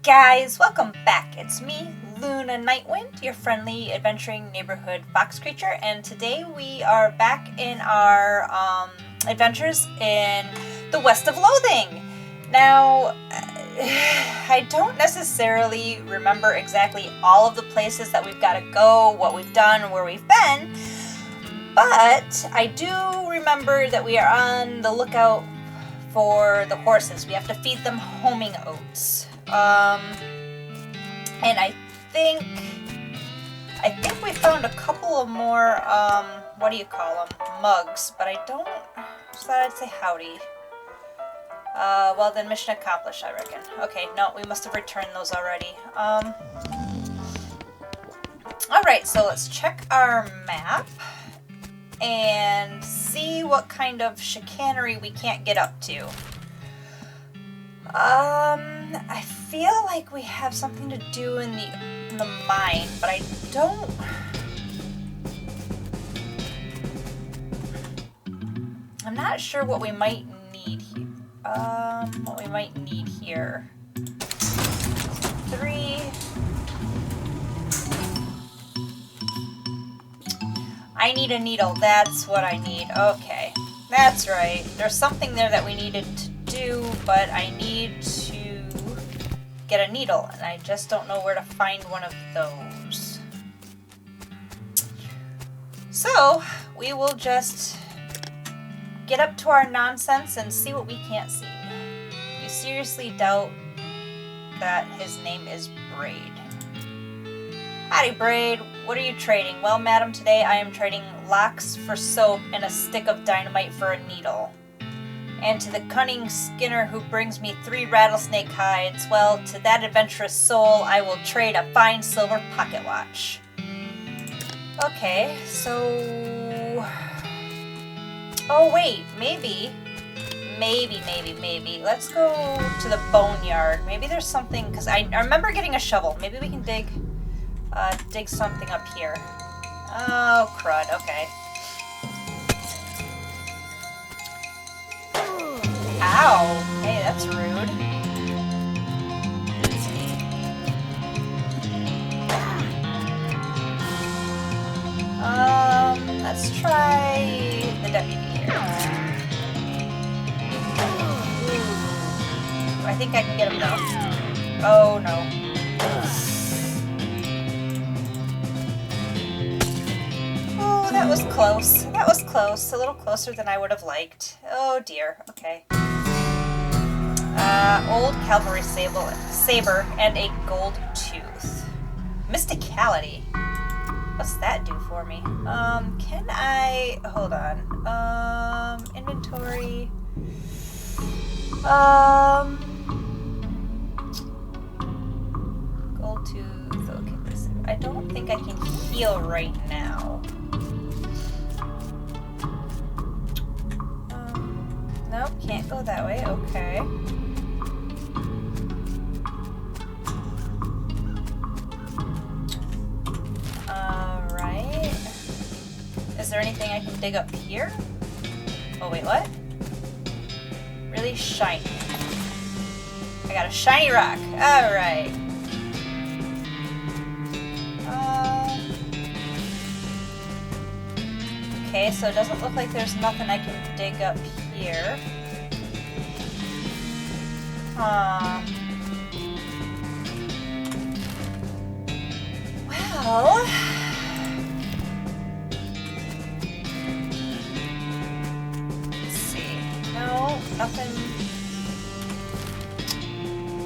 guys, welcome back. It's me, Luna Nightwind, your friendly adventuring neighborhood fox creature, and today we are back in our adventures in the West of Loathing. Now, I don't necessarily remember exactly all of the places that we've got to go, what we've done, where we've been, but I do remember that we are on the lookout for the horses. We have to feed them homing oats. And I think we found a couple of more, what do you call them? Mugs, but I don't, just thought I'd say howdy. Well then mission accomplished, I reckon. Okay, no, we must have returned those already. Alright, so let's check our map and see what kind of chicanery we can't get up to. I feel like we have something to do in the mine, but I don't... I'm not sure what we might need here. What we might need here. 3... I need a needle, that's what I need. Okay, that's right. There's something there that we needed to do, but I need to get a needle, and I just don't know where to find one of those. So, we will just get up to our nonsense and see what we can't see. You seriously doubt that his name is Braid? Howdy, Braid. What are you trading? Well, madam, today I am trading locks for soap and a stick of dynamite for a needle. And to the cunning skinner who brings me 3 rattlesnake hides, well, to that adventurous soul I will trade a fine silver pocket watch. Okay, so... Oh wait, maybe. Let's go to the boneyard. Maybe there's something, because I remember getting a shovel. Maybe we can dig something up here. Oh, crud, okay. Ow! Hey, that's rude. Let's try the deputy here. Ooh. I think I can get him though. Oh no. Oh, that was close. That was close. A little closer than I would have liked. Oh dear. Okay. Old cavalry saber and a gold tooth. Mysticality. What's that do for me? Can I... Hold on. Inventory. Gold tooth. Okay, listen. I don't think I can heal right now. Nope, can't go that way. Okay. Alright. Is there anything I can dig up here? Oh, wait, what? Really shiny. I got a shiny rock. Alright. Okay, so it doesn't look like there's nothing I can dig up here. Well... Let's see. No, nothing...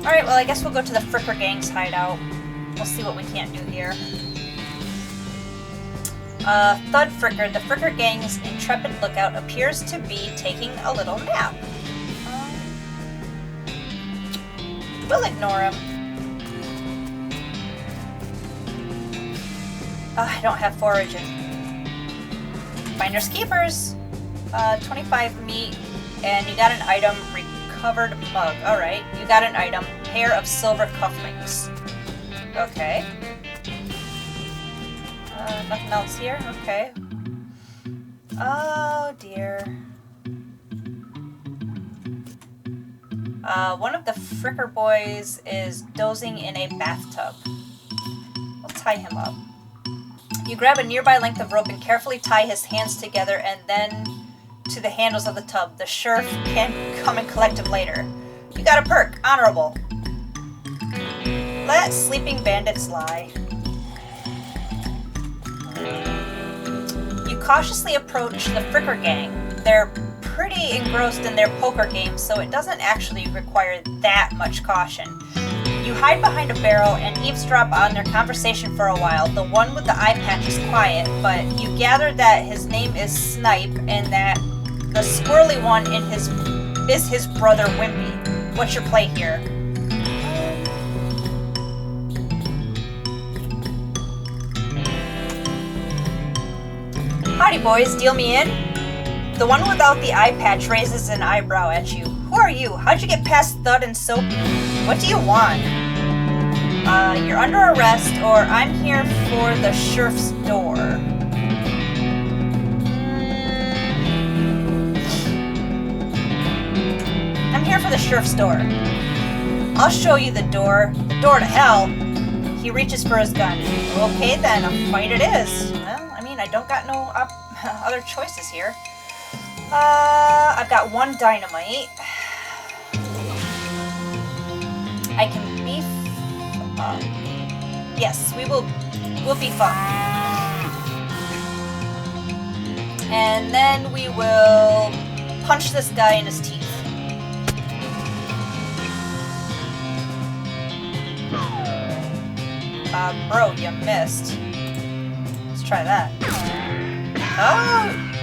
Alright, well I guess we'll go to the Fricker Gang's hideout. We'll see what we can't do here. Thud Fricker, the Fricker Gang's intrepid lookout, appears to be taking a little nap. We'll ignore him. I don't have foraging. Finders keepers. 25 meat, and you got an item, recovered mug. Alright, you got an item, pair of silver cufflinks. Okay. Nothing else here? Okay. Oh dear. One of the Fricker boys is dozing in a bathtub. We'll tie him up. You grab a nearby length of rope and carefully tie his hands together and then to the handles of the tub. The sheriff can come and collect him later. You got a perk. Honorable. Let sleeping bandits lie. You cautiously approach the Fricker gang. They're pretty engrossed in their poker game, so it doesn't actually require that much caution. You hide behind a barrel and eavesdrop on their conversation for a while. The one with the eye patch is quiet, but you gather that his name is Snipe and that the squirrely one is his brother Wimpy. What's your play here? Howdy boys, deal me in? The one without the eye patch raises an eyebrow at you. Who are you? How'd you get past Thud and Soapy? What do you want? You're under arrest, or I'm here for the sheriff's door. I'm here for the sheriff's door. I'll show you the door. The door to hell. He reaches for his gun. Okay then, a fight it is. Well, I mean, I don't got no other choices here. I've got one dynamite. I can beef up. Yes, we'll beef up. And then we will punch this guy in his teeth. Bro, you missed. Let's try that.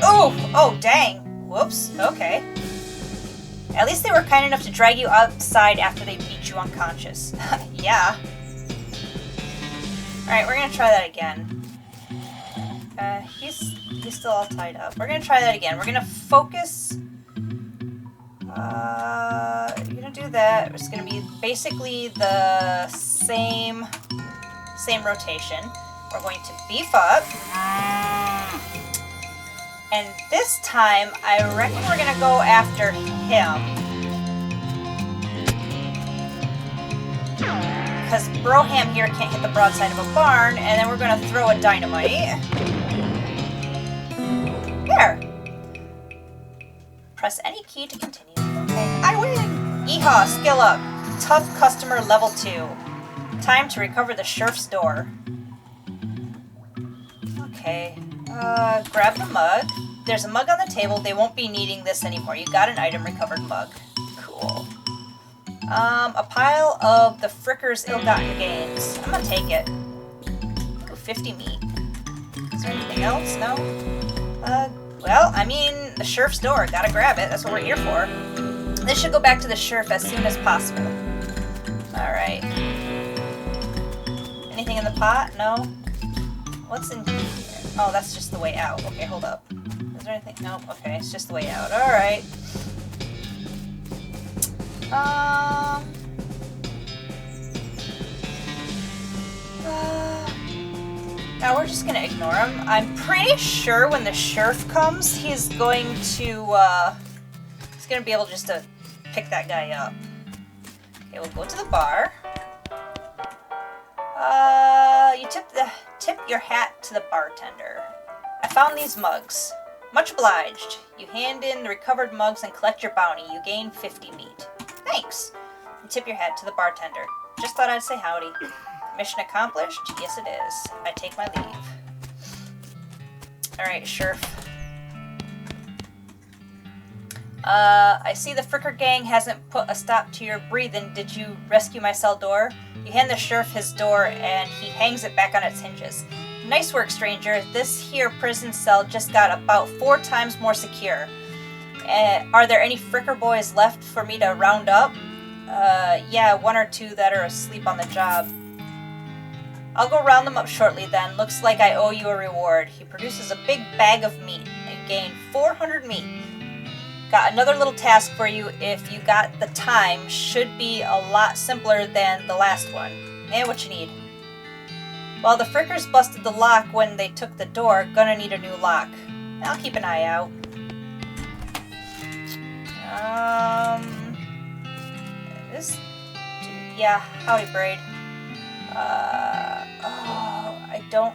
Oh, dang. Whoops, okay. At least they were kind enough to drag you outside after they beat you unconscious. Yeah. Alright, we're gonna try that again. He's still all tied up. We're gonna try that again. We're gonna focus. You're gonna do that. It's gonna be basically the same rotation. We're going to beef up. And this time, I reckon we're gonna go after him. Because Broham here can't hit the broadside of a barn, and then we're gonna throw a dynamite. There. Press any key to continue. Okay, I win! Yeehaw, skill up. Tough customer level 2. Time to recover the sheriff's door. Okay. Grab the mug. There's a mug on the table. They won't be needing this anymore. You got an item recovered mug. Cool. A pile of the Fricker's ill-gotten gains. I'm gonna take it. Ooh, 50 meat. Is there anything else? No? Well, I mean, the sheriff's door. Gotta grab it. That's what we're here for. This should go back to the sheriff as soon as possible. Alright. Anything in the pot? No? What's in here? Oh, that's just the way out. Okay, hold up. Is there anything? Nope. Okay, it's just the way out. Alright. Now we're just gonna ignore him. I'm pretty sure when the sheriff comes, he's going to, he's gonna be able just to pick that guy up. Okay, we'll go to the bar. You tip your hat to the bartender. I found these mugs. Much obliged. You hand in the recovered mugs and collect your bounty. You gain 50 meat. Thanks. You tip your hat to the bartender. Just thought I'd say howdy. Mission accomplished? Yes, it is. I take my leave. Alright, sheriff. I see the Fricker gang hasn't put a stop to your breathing. Did you rescue my cell door? You hand the sheriff his door and he hangs it back on its hinges. Nice work, stranger. This here prison cell just got about 4 times more secure. Are there any Fricker boys left for me to round up? Yeah, 1 or 2 that are asleep on the job. I'll go round them up shortly then. Looks like I owe you a reward. He produces a big bag of meat. You gain 400 meat. Got another little task for you if you got the time. Should be a lot simpler than the last one. What you need? Well, the Frickers busted the lock when they took the door. Gonna need a new lock. I'll keep an eye out. this do? Yeah, howdy, Braid. Oh, I don't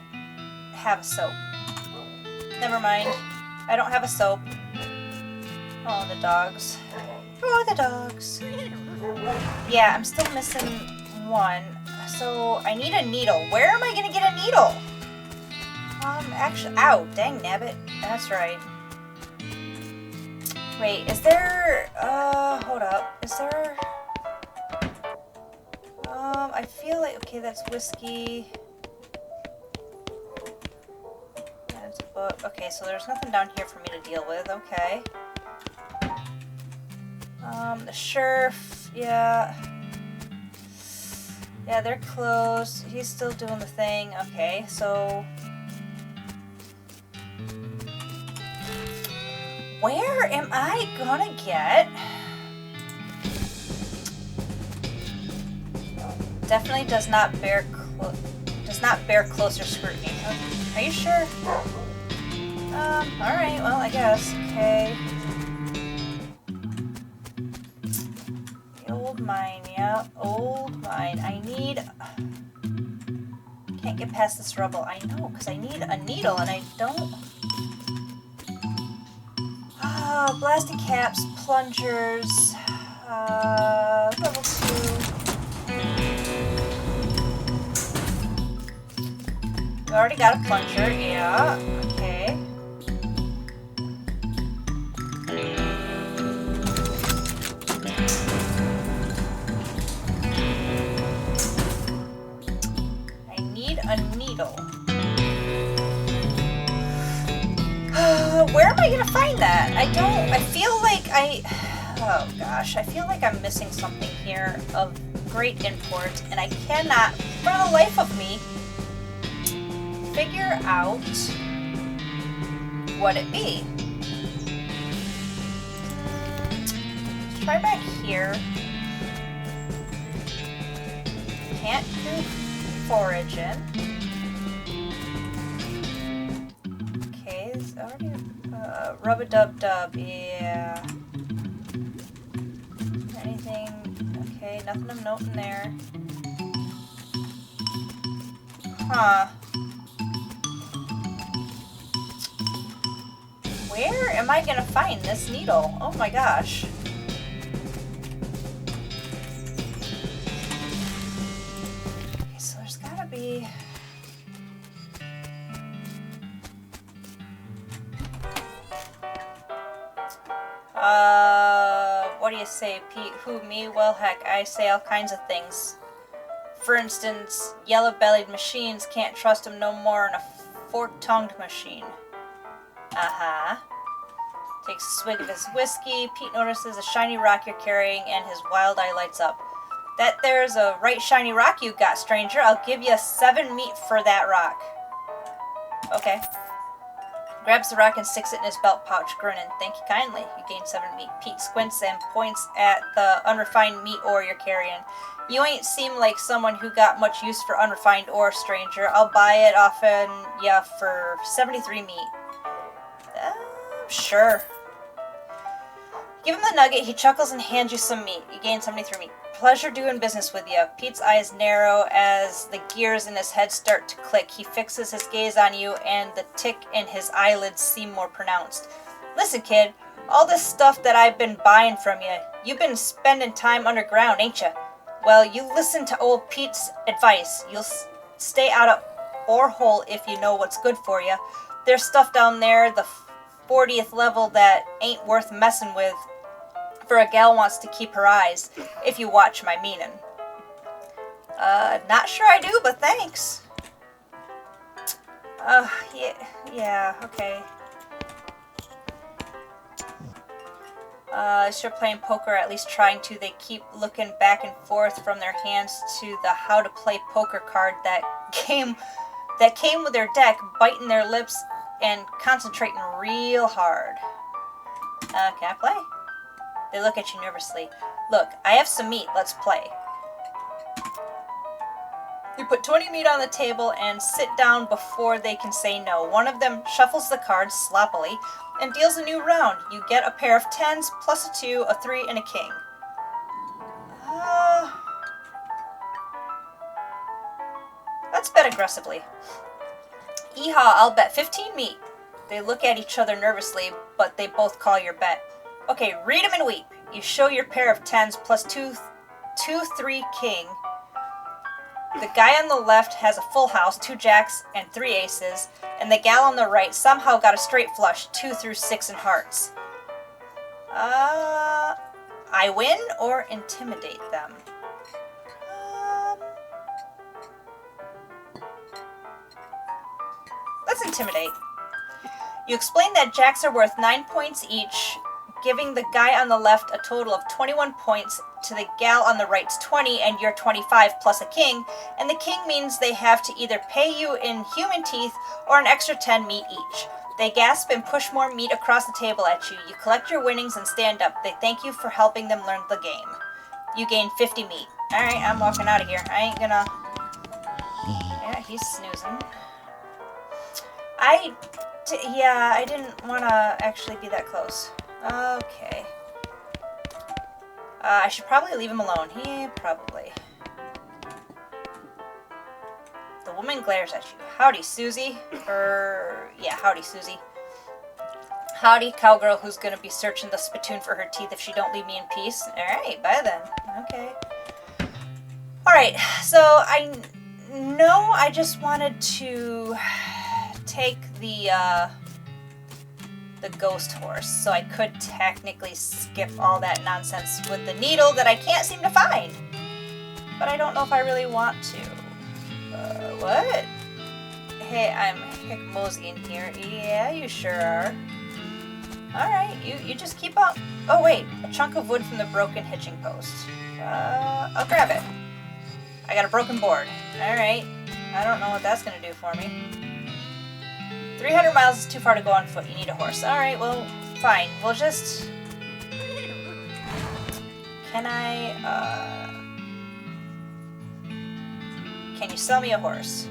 have a soap. Never mind. I don't have a soap. Oh, the dogs. Oh, the dogs. Yeah, I'm still missing one. So, I need a needle. Where am I gonna get a needle? Actually, ow, dang nabbit. That's right. Wait, is there, hold up. Is there, I feel like, okay, that's whiskey. That's a book. Okay, so there's nothing down here for me to deal with, okay. The sheriff, yeah. Yeah, they're closed. He's still doing the thing. Okay, so... where am I gonna get... definitely does not bear closer scrutiny. Are you sure? Alright, well, I guess. Okay. The old mine, yeah. Old mine. I need... can't get past this rubble. I know, because I need a needle, and I don't... blasting caps, plungers, level 2. We already got a plunger, yeah, okay. I need a needle. Where am I gonna find that? I feel like oh gosh, I feel like I'm missing something here of great import, and I cannot, for the life of me, figure out what it be. Let's try back here. Can't do foraging. Okay, it's already rub-a-dub-dub, yeah. Anything? Okay, nothing of note in there. Huh. Where am I gonna find this needle? Oh my gosh. Okay, so there's gotta be... what do you say, Pete? Who, me? Well, heck, I say all kinds of things. For instance, yellow-bellied machines can't trust them no more than a fork-tongued machine. Uh-huh. Takes a swig of his whiskey. Pete notices a shiny rock you're carrying, and his wild eye lights up. That there's a right shiny rock you got, stranger. I'll give you 7 meat for that rock. Okay. Grabs the rock and sticks it in his belt pouch, grinning. Thank you kindly. You gain 7 meat. Pete squints and points at the unrefined meat ore you're carrying. You ain't seem like someone who got much use for unrefined ore, stranger. I'll buy it often, yeah, for 73 meat. Sure. Give him the nugget, he chuckles and hands you some meat. You gain 73 meat. Pleasure doing business with you. Pete's eyes narrow as the gears in his head start to click. He fixes his gaze on you, and the tick in his eyelids seem more pronounced. Listen, kid, all this stuff that I've been buying from you, you've been spending time underground, ain't you? Well, you listen to old Pete's advice. You'll stay out of ore hole if you know what's good for you. There's stuff down there, the 40th level, that ain't worth messing with. For a gal wants to keep her eyes, if you watch my meaning. Not sure I do, but thanks. Yeah, okay. Sure playing poker, at least trying to. They keep looking back and forth from their hands to the how to play poker card that came with their deck, biting their lips and concentrating real hard. Can I play? They look at you nervously. Look, I have some meat. Let's play. You put 20 meat on the table and sit down before they can say no. One of them shuffles the cards sloppily and deals a new round. You get a pair of 10s plus a 2, a 3, and a king. Let's bet aggressively. Yeehaw, I'll bet 15 meat. They look at each other nervously, but they both call your bet. Okay, read 'em and weep. You show your pair of tens plus 2-3 king. The guy on the left has a full house, 2 jacks and 3 aces, and the gal on the right somehow got a straight flush, 2 through 6 in hearts. I win or intimidate them? Let's intimidate. You explain that jacks are worth 9 points each, giving the guy on the left a total of 21 points, to the gal on the right's 20, and you're 25 plus a king, and the king means they have to either pay you in human teeth or an extra 10 meat each. They gasp and push more meat across the table at you. You collect your winnings and stand up. They thank you for helping them learn the game. You gain 50 meat. Alright, I'm walking out of here. I ain't gonna... Yeah, he's snoozing. Yeah, I didn't want to actually be that close. Okay. I should probably leave him alone. Probably. The woman glares at you. Howdy, Susie. Yeah, howdy, Susie. Howdy, cowgirl who's gonna be searching the spittoon for her teeth if she don't leave me in peace. Alright, bye then. Okay. Alright, so I know I just wanted to take the ghost horse, so I could technically skip all that nonsense with the needle that I can't seem to find. But I don't know if I really want to. What? Hey, I'm Hick Mosey in here. Yeah, you sure are. Alright, you just keep up. Oh wait, a chunk of wood from the broken hitching post. I'll grab it. I got a broken board. Alright, I don't know what that's gonna do for me. 300 miles is too far to go on foot. You need a horse. Alright, well, fine. We'll just... Can you sell me a horse?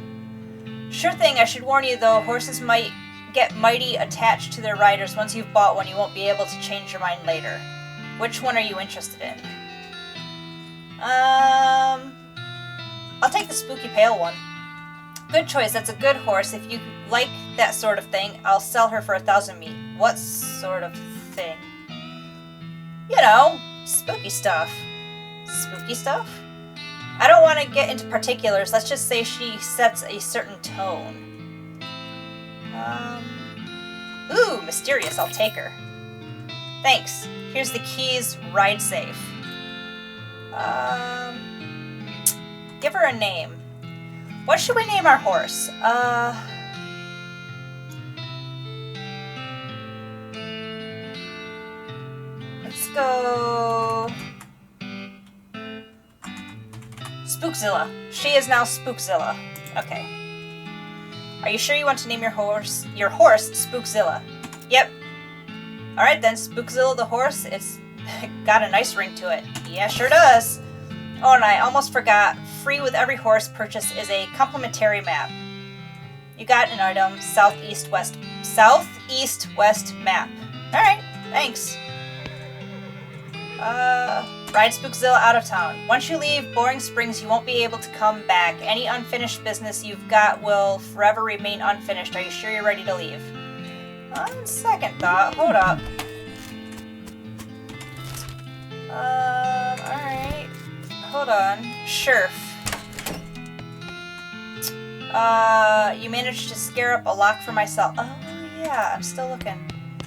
Sure thing. I should warn you, though. Horses might get mighty attached to their riders. Once you've bought one, you won't be able to change your mind later. Which one are you interested in? I'll take the spooky pale one. Good choice. That's a good horse. If you like that sort of thing, I'll sell her for 1,000 meat. What sort of thing? You know, spooky stuff. Spooky stuff? I don't want to get into particulars. Let's just say she sets a certain tone. Ooh, mysterious. I'll take her. Thanks. Here's the keys. Ride safe. Give her a name. What should we name our horse? Let's go... Spookzilla. She is now Spookzilla. Okay. Are you sure you want to name your horse Spookzilla? Yep. Alright then, Spookzilla the horse. It's got a nice ring to it. Yeah, sure does. Oh, and I almost forgot. Free with every horse purchase is a complimentary map. You got an item. Southeast-west map. Alright, thanks. Ride Spookzilla out of town. Once you leave Boring Springs, you won't be able to come back. Any unfinished business you've got will forever remain unfinished. Are you sure you're ready to leave? On second thought, hold up. Alright. Hold on. Sure. You managed to scare up a lock for myself. Oh, yeah, I'm still looking.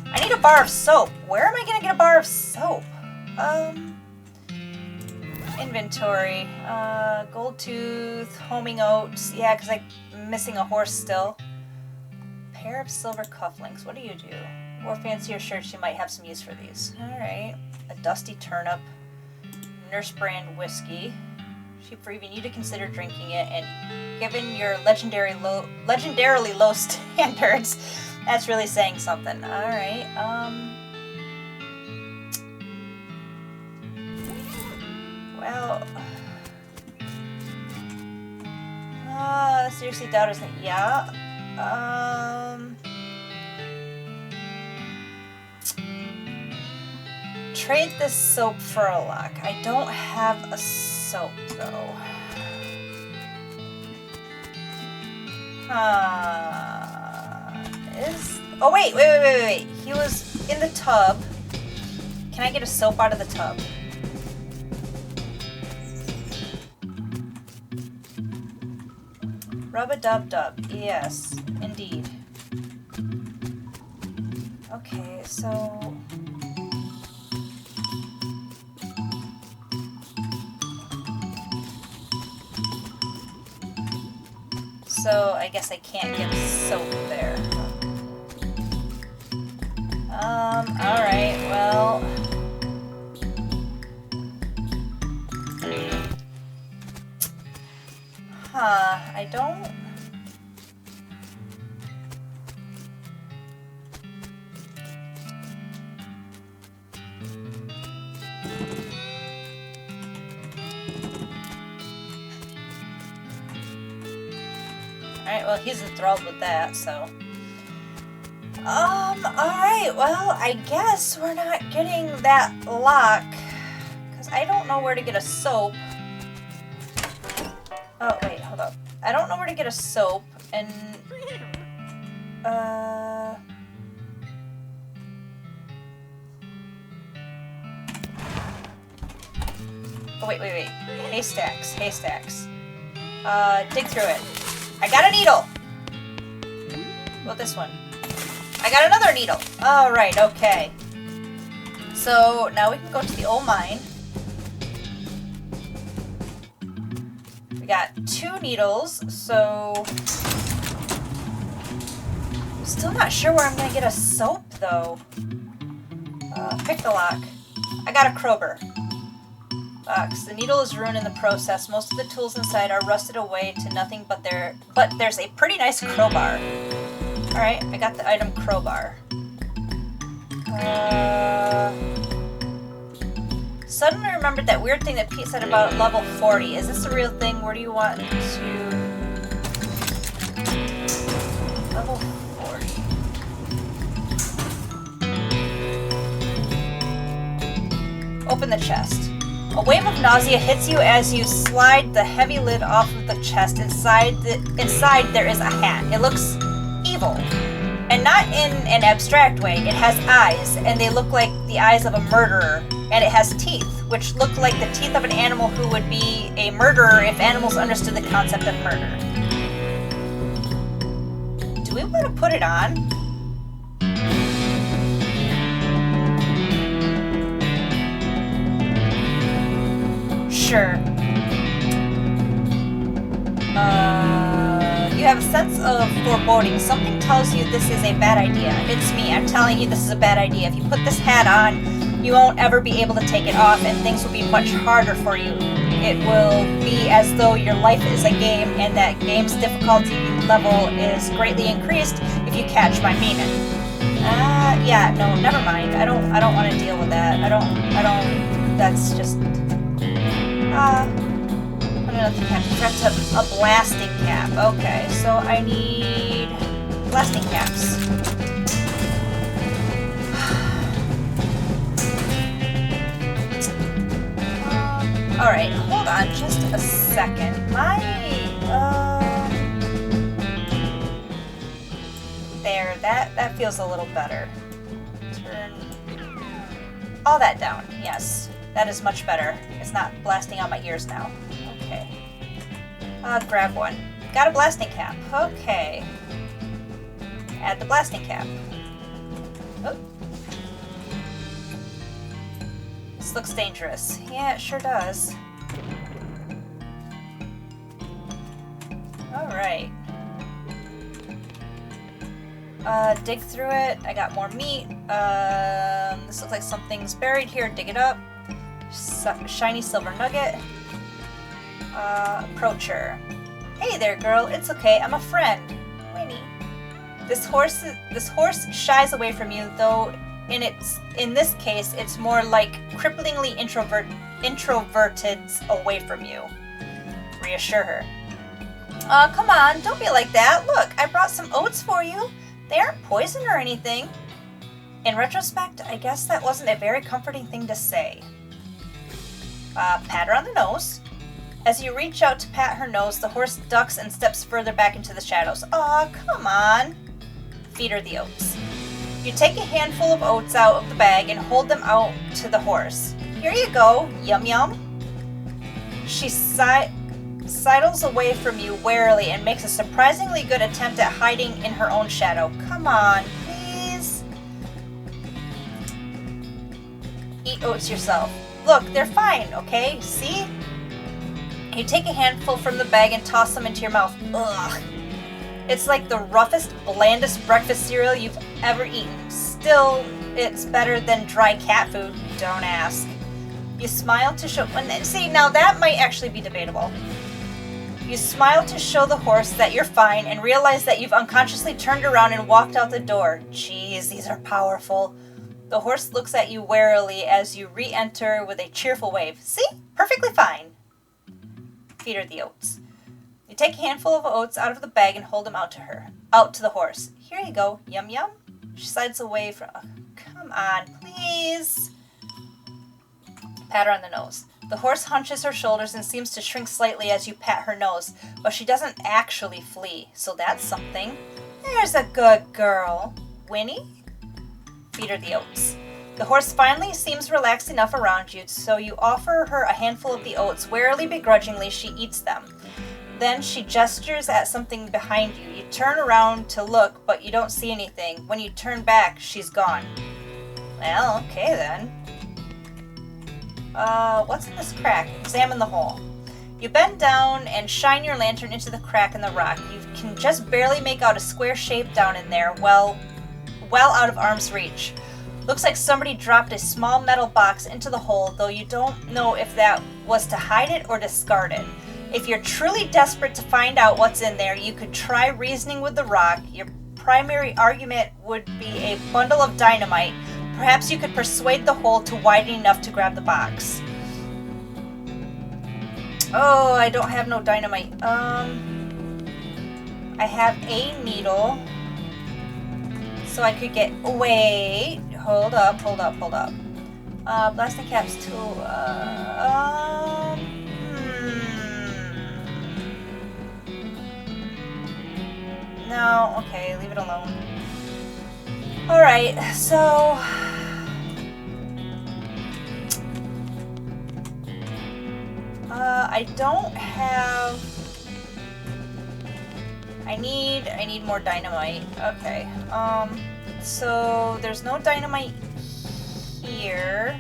I need a bar of soap. Where am I gonna get a bar of soap? Inventory. Gold tooth, homing oats. Yeah, because I'm missing a horse still. Pair of silver cufflinks. What do you do? Or fancier shirts, you might have some use for these. Alright. A dusty turnip. Nurse brand whiskey. Cheap for even you to consider drinking it, and given your legendarily low standards, that's really saying something. Alright, well, seriously doubt isn't it? Yeah, trade this soap for a lock. I don't have a soap, though. Oh, wait. He was in the tub. Can I get a soap out of the tub? Rub-a-dub-dub. Yes, indeed. Okay, so... So, I guess I can't get soap there. Alright, well... I don't... Alright, well, he's enthralled with that, so... alright, well, I guess we're not getting that lock, because I don't know where to get a soap. Oh, wait, hold up. I don't know where to get a soap, and... Oh, wait. Haystacks. Dig through it. I got a needle! What about this one? I got another needle! Alright, okay. So, now we can go to the old mine. We got 2 needles, so... I'm still not sure where I'm gonna get a soap, though. Pick the lock. I got a crowbar. The needle is ruined in the process. Most of the tools inside are rusted away to nothing but there's a pretty nice crowbar. Alright, I got the item crowbar. Suddenly remembered that weird thing that Pete said about level 40. Is this a real thing? Where do you want to... Level 40. Open the chest. A wave of nausea hits you as you slide the heavy lid off of the chest. Inside there is a hat. It looks evil. And not in an abstract way. It has eyes, and they look like the eyes of a murderer. And it has teeth, which look like the teeth of an animal who would be a murderer if animals understood the concept of murder. Do we want to put it on? Sure. You have a sense of foreboding. Something tells you this is a bad idea. It's me. I'm telling you this is a bad idea. If you put this hat on, you won't ever be able to take it off, and things will be much harder for you. It will be as though your life is a game, and that game's difficulty level is greatly increased if you catch my meaning. Yeah, no, never mind. I don't want to deal with that. I don't, that's just... Another cap. That's a blasting cap. Okay, so I need blasting caps. Alright, hold on just a second. There, that feels a little better. Turn all that down, yes. That is much better. It's not blasting out my ears now. Okay. Grab one. Got a blasting cap. Okay. Add the blasting cap. Oh. This looks dangerous. Yeah, it sure does. Alright. Dig through it. I got more meat. This looks like something's buried here. Dig it up. Shiny silver nugget. Approacher. Hey there, girl. It's okay. I'm a friend. Winnie. This horse shies away from you, though in this case, it's more like cripplingly introverted away from you. Reassure her. Come on. Don't be like that. Look, I brought some oats for you. They aren't poison or anything. In retrospect, I guess that wasn't a very comforting thing to say. Pat her on the nose. As you reach out to pat her nose, the horse ducks and steps further back into the shadows. Aw, come on. Feed her the oats. You take a handful of oats out of the bag and hold them out to the horse. Here you go, yum yum. She sidles away from you warily and makes a surprisingly good attempt at hiding in her own shadow. Come on, please. Eat oats yourself. Look, they're fine, okay? See? You take a handful from the bag and toss them into your mouth. Ugh. It's like the roughest, blandest breakfast cereal you've ever eaten. Still, it's better than dry cat food. Don't ask. You smile to show... See, now that might actually be debatable. You smile to show the horse that you're fine and realize that you've unconsciously turned around and walked out the door. Jeez, these are powerful. The horse looks at you warily as you re-enter with a cheerful wave. See? Perfectly fine. Feed her the oats. You take a handful of oats out of the bag and hold them out to the horse. Here you go, yum yum. She sides away from... come on, please. Pat her on the nose. The horse hunches her shoulders and seems to shrink slightly as you pat her nose, but she doesn't actually flee, so that's something. There's a good girl. Winnie? Feed her the oats. The horse finally seems relaxed enough around you, so you offer her a handful of the oats. Warily, begrudgingly, she eats them. Then she gestures at something behind you. You turn around to look, but you don't see anything. When you turn back, she's gone. Well, okay then. What's in this crack? Examine the hole. You bend down and shine your lantern into the crack in the rock. You can just barely make out a square shape down in there, well out of arm's reach. Looks like somebody dropped a small metal box into the hole, though you don't know if that was to hide it or discard it. If you're truly desperate to find out what's in there, you could try reasoning with the rock. Your primary argument would be a bundle of dynamite. Perhaps you could persuade the hole to widen enough to grab the box. Oh, I don't have no dynamite. I have a needle. So I could get... wait. Hold up. Blasting caps tool. No, okay, leave it alone. Alright, so... I don't have... I need more dynamite. Okay. So there's no dynamite here.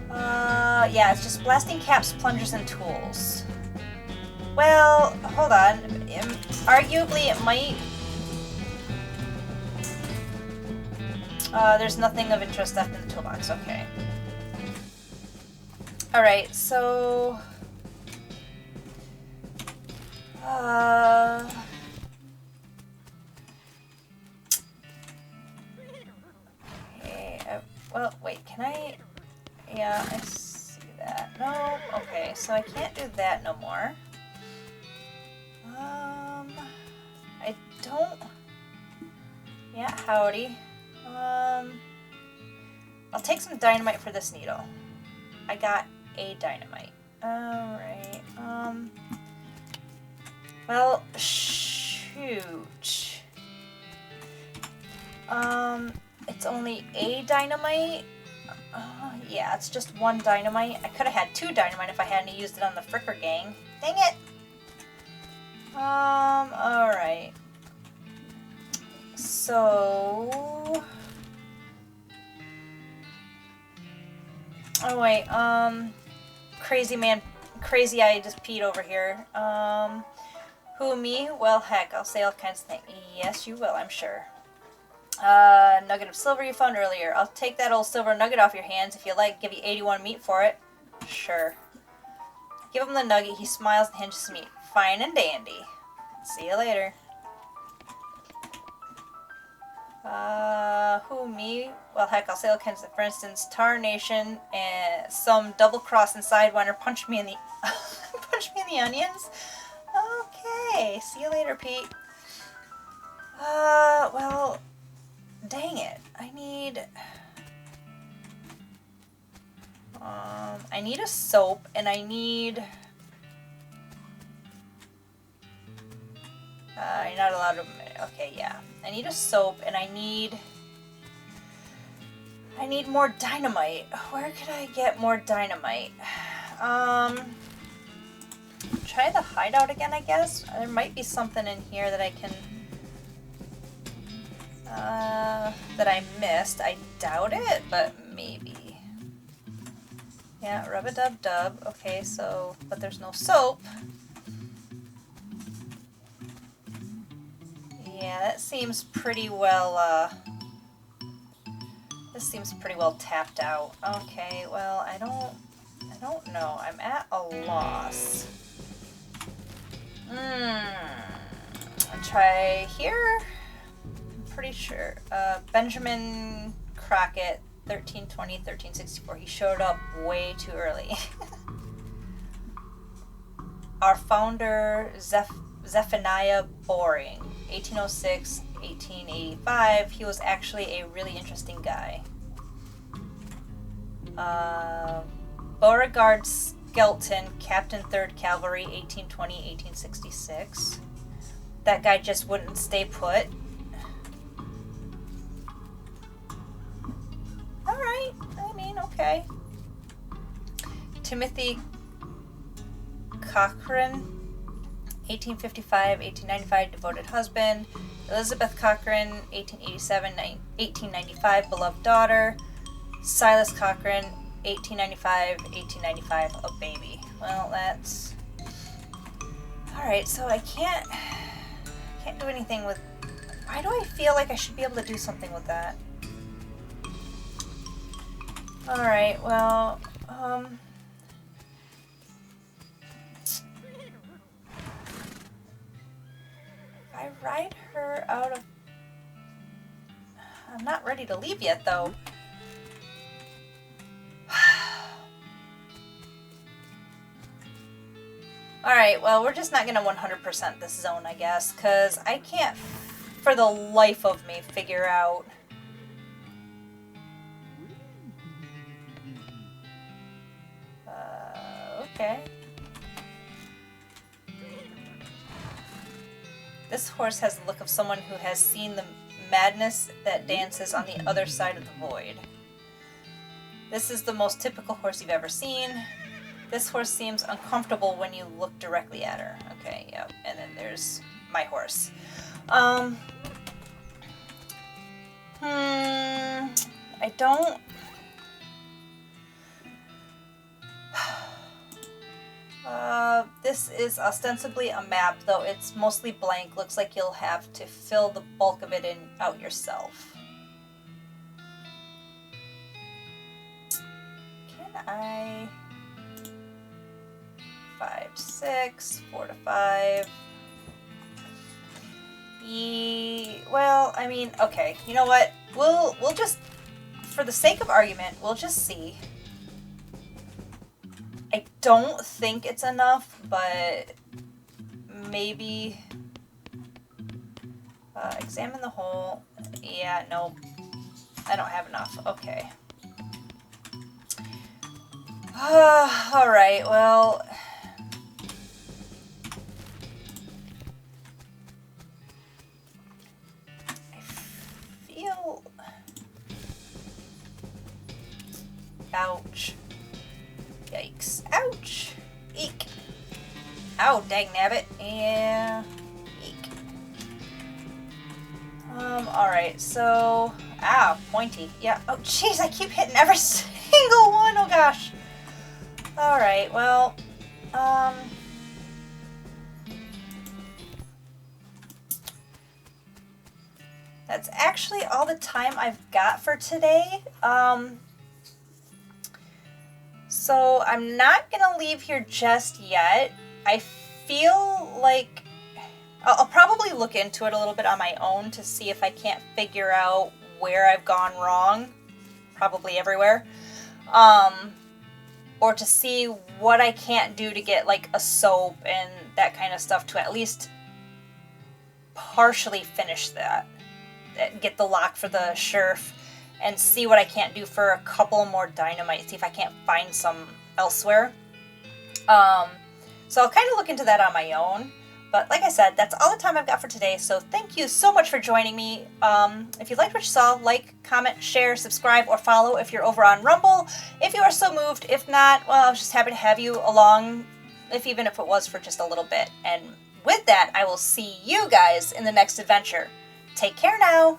Yeah, it's just blasting caps, plungers, and tools. Well, hold on. Arguably, it might... there's nothing of interest left in the toolbox. Okay. Alright, so... okay, well, wait, can I... yeah, I see that. No, okay, so I can't do that no more. I don't... yeah, howdy. I'll take some dynamite for this needle. I got a dynamite. Alright, well, shoot. It's only a dynamite? Yeah, it's just one dynamite. I could have had two dynamite if I hadn't used it on the Fricker gang. Dang it! Alright. So... oh wait, crazy I just peed over here. Who, me? Well, heck, I'll say all kinds of things. Yes, you will, I'm sure. Nugget of silver you found earlier. I'll take that old silver nugget off your hands if you like. Give you 81 meat for it. Sure. Give him the nugget. He smiles and hinges meat. Fine and dandy. See you later. Who, me? Well, heck, I'll say all kinds of, for instance, Tarnation and some double-crossing sidewinder punched me in the punched me in the onions. Okay, see you later, Pete. Well, dang it. I need a soap, and I need not allowed to... Okay, yeah. I need a soap, and I need more dynamite. Where could I get more dynamite? Try the hideout again, I guess. There might be something in here that I can... that I missed. I doubt it, but maybe. Yeah, rub-a-dub-dub. Okay, so... But there's no soap. Yeah, that seems pretty well, this seems pretty well tapped out. Okay, well, I don't know. I'm at a loss. I'll try here. I'm pretty sure. Benjamin Crockett, 1320, 1364. He showed up way too early. Our founder, Zephaniah Boring, 1806, 1885. He was actually a really interesting guy. Beauregard Skelton, Captain 3rd Cavalry, 1820, 1866. That guy just wouldn't stay put. Alright, I mean, okay. Timothy Cochrane, 1855, 1895, devoted husband. Elizabeth Cochrane, 1887, 1895, beloved daughter. Silas Cochrane, 1895, 1895, a baby. Well, that's... Alright, so I can't do anything with... Why do I feel like I should be able to do something with that? Alright, well, I ride her out of... I'm not ready to leave yet, though. Alright, well, we're just not going to 100% this zone, I guess, because I can't, for the life of me, figure out... Okay. This horse has the look of someone who has seen the madness that dances on the other side of the void. This is the most typical horse you've ever seen. This horse seems uncomfortable when you look directly at her. Okay, yep. And then there's my horse. I don't... This is ostensibly a map, though it's mostly blank. Looks like you'll have to fill the bulk of it out yourself. Can I... 5, 6, 4 to 5. Well, I mean, okay. You know what? We'll just, for the sake of argument, we'll just see. I don't think it's enough, but maybe examine the hole. Yeah, no, I don't have enough. Okay. All right, well, I feel... Ouch. Yikes. Ouch. Eek. Ow, dagnabbit. Yeah. Eek. Alright, so... Ah, pointy. Yeah. Oh, jeez, I keep hitting every single one. Oh, gosh. Alright, well... That's actually all the time I've got for today. So I'm not going to leave here just yet. I feel like I'll probably look into it a little bit on my own to see if I can't figure out where I've gone wrong. Probably everywhere. Or to see what I can't do to get like a soap and that kind of stuff to at least partially finish that. Get the lock for the Scherf. And see what I can't do for a couple more dynamite. See if I can't find some elsewhere. So I'll kind of look into that on my own. But like I said, that's all the time I've got for today, so thank you so much for joining me. If you liked what you saw, like, comment, share, subscribe, or follow if you're over on Rumble. If you are so moved. If not, well, I was just happy to have you along, even if it was for just a little bit. And with that, I will see you guys in the next adventure. Take care now!